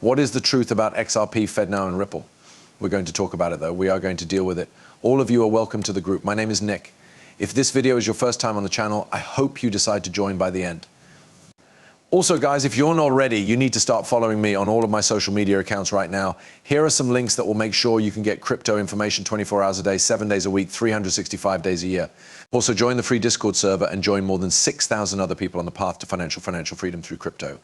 What is the truth about Xrp, Fednow and Ripple? We're going to talk about it though. We are going to deal with it. All of you are welcome to the group. My name is Nick. If this video is your first time on the channel, I hope you decide to join by the end. Also guys, if you're not ready, you need to start following me on all of my social media accounts right now. Here are some links that will make sure you can get crypto information 24 hours a day, 7 days a week, 365 days a year. Also join the free Discord server and join more than 6,000 other people on the path to financial freedom through crypto.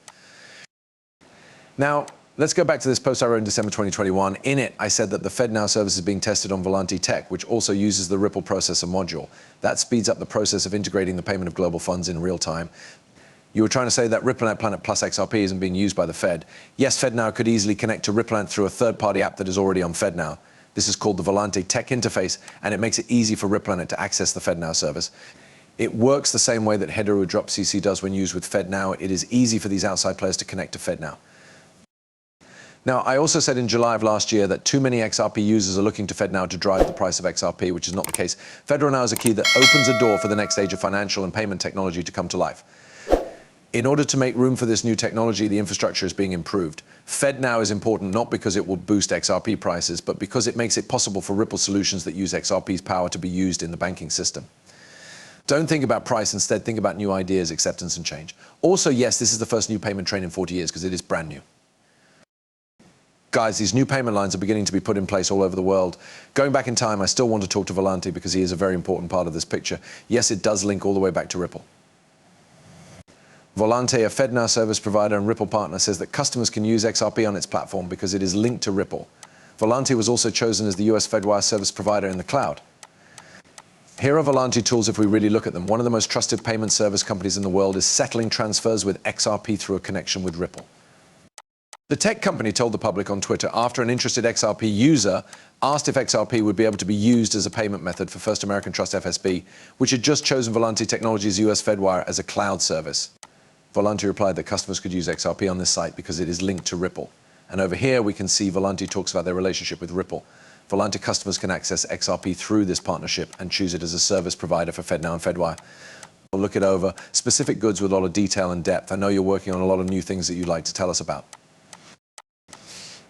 Now, let's go back to this post I wrote in December 2021. In it, I said that the FedNow service is being tested on Volante Tech, which also uses the Ripple processor module. That speeds up the process of integrating the payment of global funds in real time. You were trying to say that RippleNet Planet plus XRP isn't being used by the Fed. Yes, FedNow could easily connect to RippleNet through a third-party app that is already on FedNow. This is called the Volante Tech interface, and it makes it easy for RippleNet to access the FedNow service. It works the same way that Hedera Drop CC does when used with FedNow. It is easy for these outside players to connect to FedNow. Now, I also said in July of last year that too many XRP users are looking to FedNow to drive the price of XRP, which is not the case. FedNow is a key that opens a door for the next age of financial and payment technology to come to life. In order to make room for this new technology, the infrastructure is being improved. FedNow is important not because it will boost XRP prices, but because it makes it possible for Ripple solutions that use XRP's power to be used in the banking system. Don't think about price, instead think about new ideas, acceptance and change. Also, yes, this is the first new payment train in 40 years because it is brand new. Guys, these new payment lines are beginning to be put in place all over the world. Going back in time, I still want to talk to Volante because he is a very important part of this picture. Yes, it does link all the way back to Ripple. Volante, a FedNow service provider and Ripple partner, says that customers can use XRP on its platform because it is linked to Ripple. Volante was also chosen as the US Fedwire service provider in the cloud. Here are Volante tools if we really look at them. One of the most trusted payment service companies in the world is settling transfers with XRP through a connection with Ripple. The tech company told the public on Twitter after an interested XRP user asked if XRP would be able to be used as a payment method for First American Trust FSB, which had just chosen Volante Technologies' US Fedwire as a cloud service. Volante replied that customers could use XRP on this site because it is linked to Ripple. And over here we can see Volante talks about their relationship with Ripple. Volante customers can access XRP through this partnership and choose it as a service provider for FedNow and Fedwire. We'll look it over, specific goods with a lot of detail and depth. I know you're working on a lot of new things that you'd like to tell us about.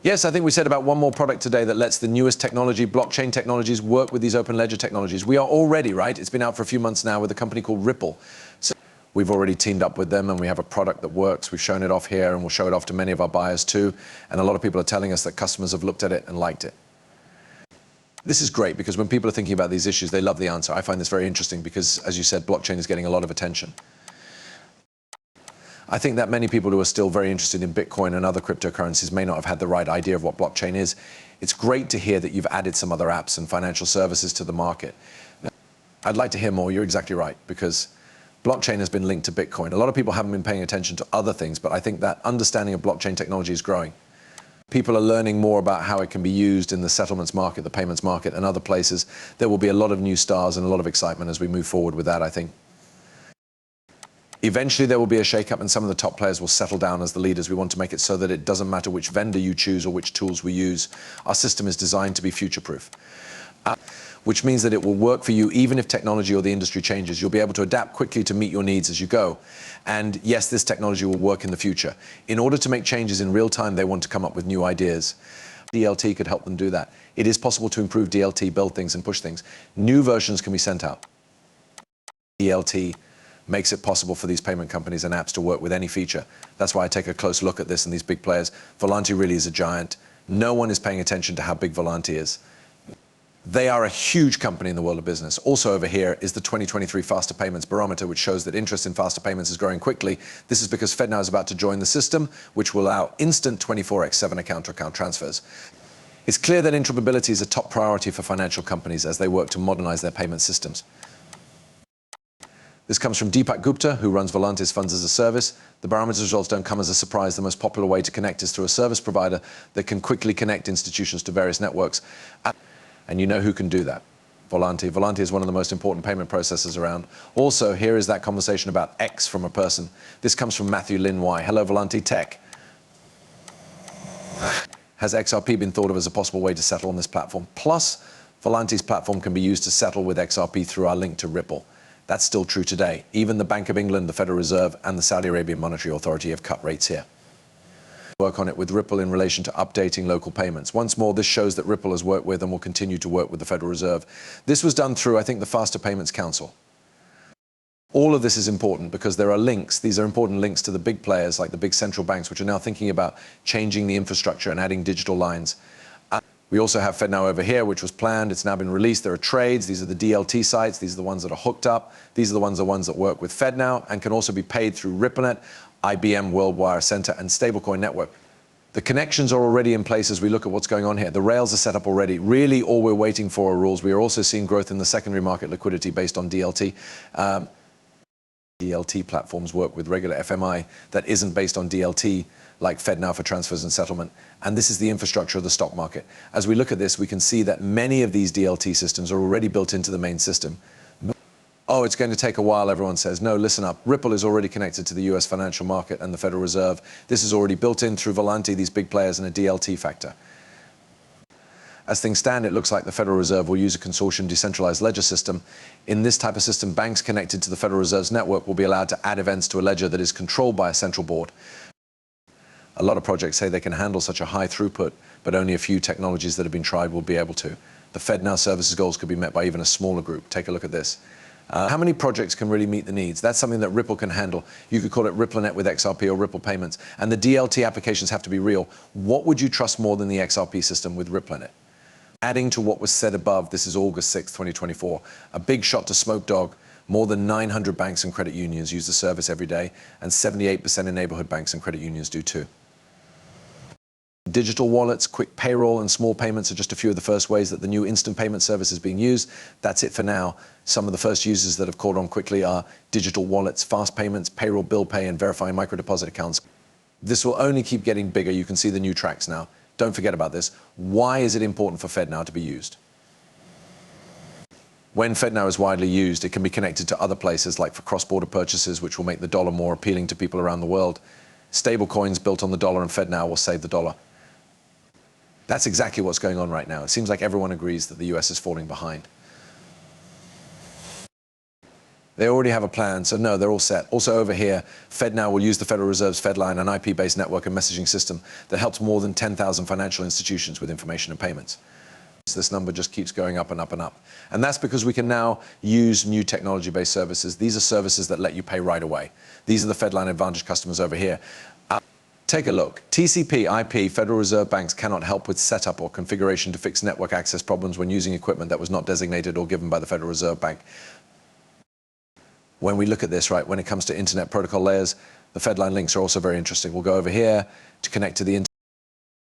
Yes, I think we said about one more product today that lets the newest technology, blockchain technologies, work with these open ledger technologies. We are all ready, right? It's been out for a few months now with a company called Ripple. So we've already teamed up with them and we have a product that works. We've shown it off here and we'll show it off to many of our buyers too. And a lot of people are telling us that customers have looked at it and liked it. This is great because when people are thinking about these issues, they love the answer. I find this very interesting because, as you said, blockchain is getting a lot of attention. I think that many people who are still very interested in Bitcoin and other cryptocurrencies may not have had the right idea of what blockchain is. It's great to hear that you've added some other apps and financial services to the market. Now, I'd like to hear more. You're exactly right, because blockchain has been linked to Bitcoin. A lot of people haven't been paying attention to other things, but I think that understanding of blockchain technology is growing. People are learning more about how it can be used in the settlements market, the payments market, and other places. There will be a lot of new stars and a lot of excitement as we move forward with that, I think. Eventually there will be a shake-up and some of the top players will settle down as the leaders. We want to make it so that it doesn't matter which vendor you choose or which tools we use. Our system is designed to be future-proof, which means that it will work for you even if technology or the industry changes. You'll be able to adapt quickly to meet your needs as you go. And yes, this technology will work in the future. In order to make changes in real time, they want to come up with new ideas. DLT could help them do that. It is possible to improve DLT, build things and push things. New versions can be sent out. DLT makes it possible for these payment companies and apps to work with any feature. That's why I take a close look at this and these big players. Volante really is a giant. No one is paying attention to how big Volante is. They are a huge company in the world of business. Also over here is the 2023 Faster Payments Barometer, which shows that interest in faster payments is growing quickly. This is because FedNow is about to join the system, which will allow instant 24x7 account-to-account transfers. It's clear that interoperability is a top priority for financial companies as they work to modernize their payment systems. This comes from Deepak Gupta, who runs Volante's Funds as a Service. The barometer results don't come as a surprise. The most popular way to connect is through a service provider that can quickly connect institutions to various networks. And you know who can do that? Volante. Volante is one of the most important payment processors around. Also, here is that conversation about X from a person. This comes from Matthew Lin Y. Hello, Volante Tech. Has XRP been thought of as a possible way to settle on this platform? Plus, Volante's platform can be used to settle with XRP through our link to Ripple. That's still true today. Even the Bank of England, the Federal Reserve, and the Saudi Arabian Monetary Authority have cut rates here. work on it with Ripple in relation to updating local payments. Once more, this shows that Ripple has worked with and will continue to work with the Federal Reserve. This was done through, I think, the Faster Payments Council. All of this is important because there are links. These are important links to the big players like the big central banks, which are now thinking about changing the infrastructure and adding digital lines. We also have FedNow over here, which was planned. It's now been released. There are trades. These are the DLT sites. These are the ones that are hooked up. These are the ones that work with FedNow and can also be paid through RippleNet, IBM WorldWire Center, and Stablecoin Network. The connections are already in place as we look at what's going on here. The rails are set up already. Really, all we're waiting for are rules. We are also seeing growth in the secondary market liquidity based on DLT. DLT platforms work with regular FMI that isn't based on DLT, like FedNow for transfers and settlement. And this is the infrastructure of the stock market. As we look at this, we can see that many of these DLT systems are already built into the main system. Oh, it's going to take a while, everyone says. No, listen up. Ripple is already connected to the US financial market and the Federal Reserve. This is already built in through Volante, these big players, and a DLT factor. As things stand, it looks like the Federal Reserve will use a consortium decentralized ledger system. In this type of system, banks connected to the Federal Reserve's network will be allowed to add events to a ledger that is controlled by a central board. A lot of projects say they can handle such a high throughput, but only a few technologies that have been tried will be able to. The FedNow services goals could be met by even a smaller group. Take a look at this. How many projects can really meet the needs? That's something that Ripple can handle. You could call it RippleNet with XRP or Ripple payments. And the DLT applications have to be real. What would you trust more than the XRP system with RippleNet? Adding to what was said above, this is August 6, 2024. A big shot to Smoke Dog. More than 900 banks and credit unions use the service every day, and 78% in neighborhood banks and credit unions do too. Digital wallets, quick payroll, and small payments are just a few of the first ways that the new instant payment service is being used. That's it for now. Some of the first users that have caught on quickly are digital wallets, fast payments, payroll bill pay, and verifying micro-deposit accounts. This will only keep getting bigger. You can see the new tracks now. Don't forget about this. Why is it important for FedNow to be used? When FedNow is widely used, it can be connected to other places, like for cross-border purchases, which will make the dollar more appealing to people around the world. Stable coins built on the dollar and FedNow will save the dollar. That's exactly what's going on right now. It seems like everyone agrees that the US is falling behind. They already have a plan, so no, they're all set. Also over here, FedNow will use the Federal Reserve's FedLine, an IP-based network and messaging system that helps more than 10,000 financial institutions with information and payments. This number just keeps going up and up and up. And that's because we can now use new technology-based services. These are services that let you pay right away. These are the FedLine Advantage customers over here. Take a look. TCP, IP, Federal Reserve banks cannot help with setup or configuration to fix network access problems when using equipment that was not designated or given by the Federal Reserve Bank. When we look at this, right, when it comes to internet protocol layers, the FedLine links are also very interesting. We'll go over here to connect to the internet.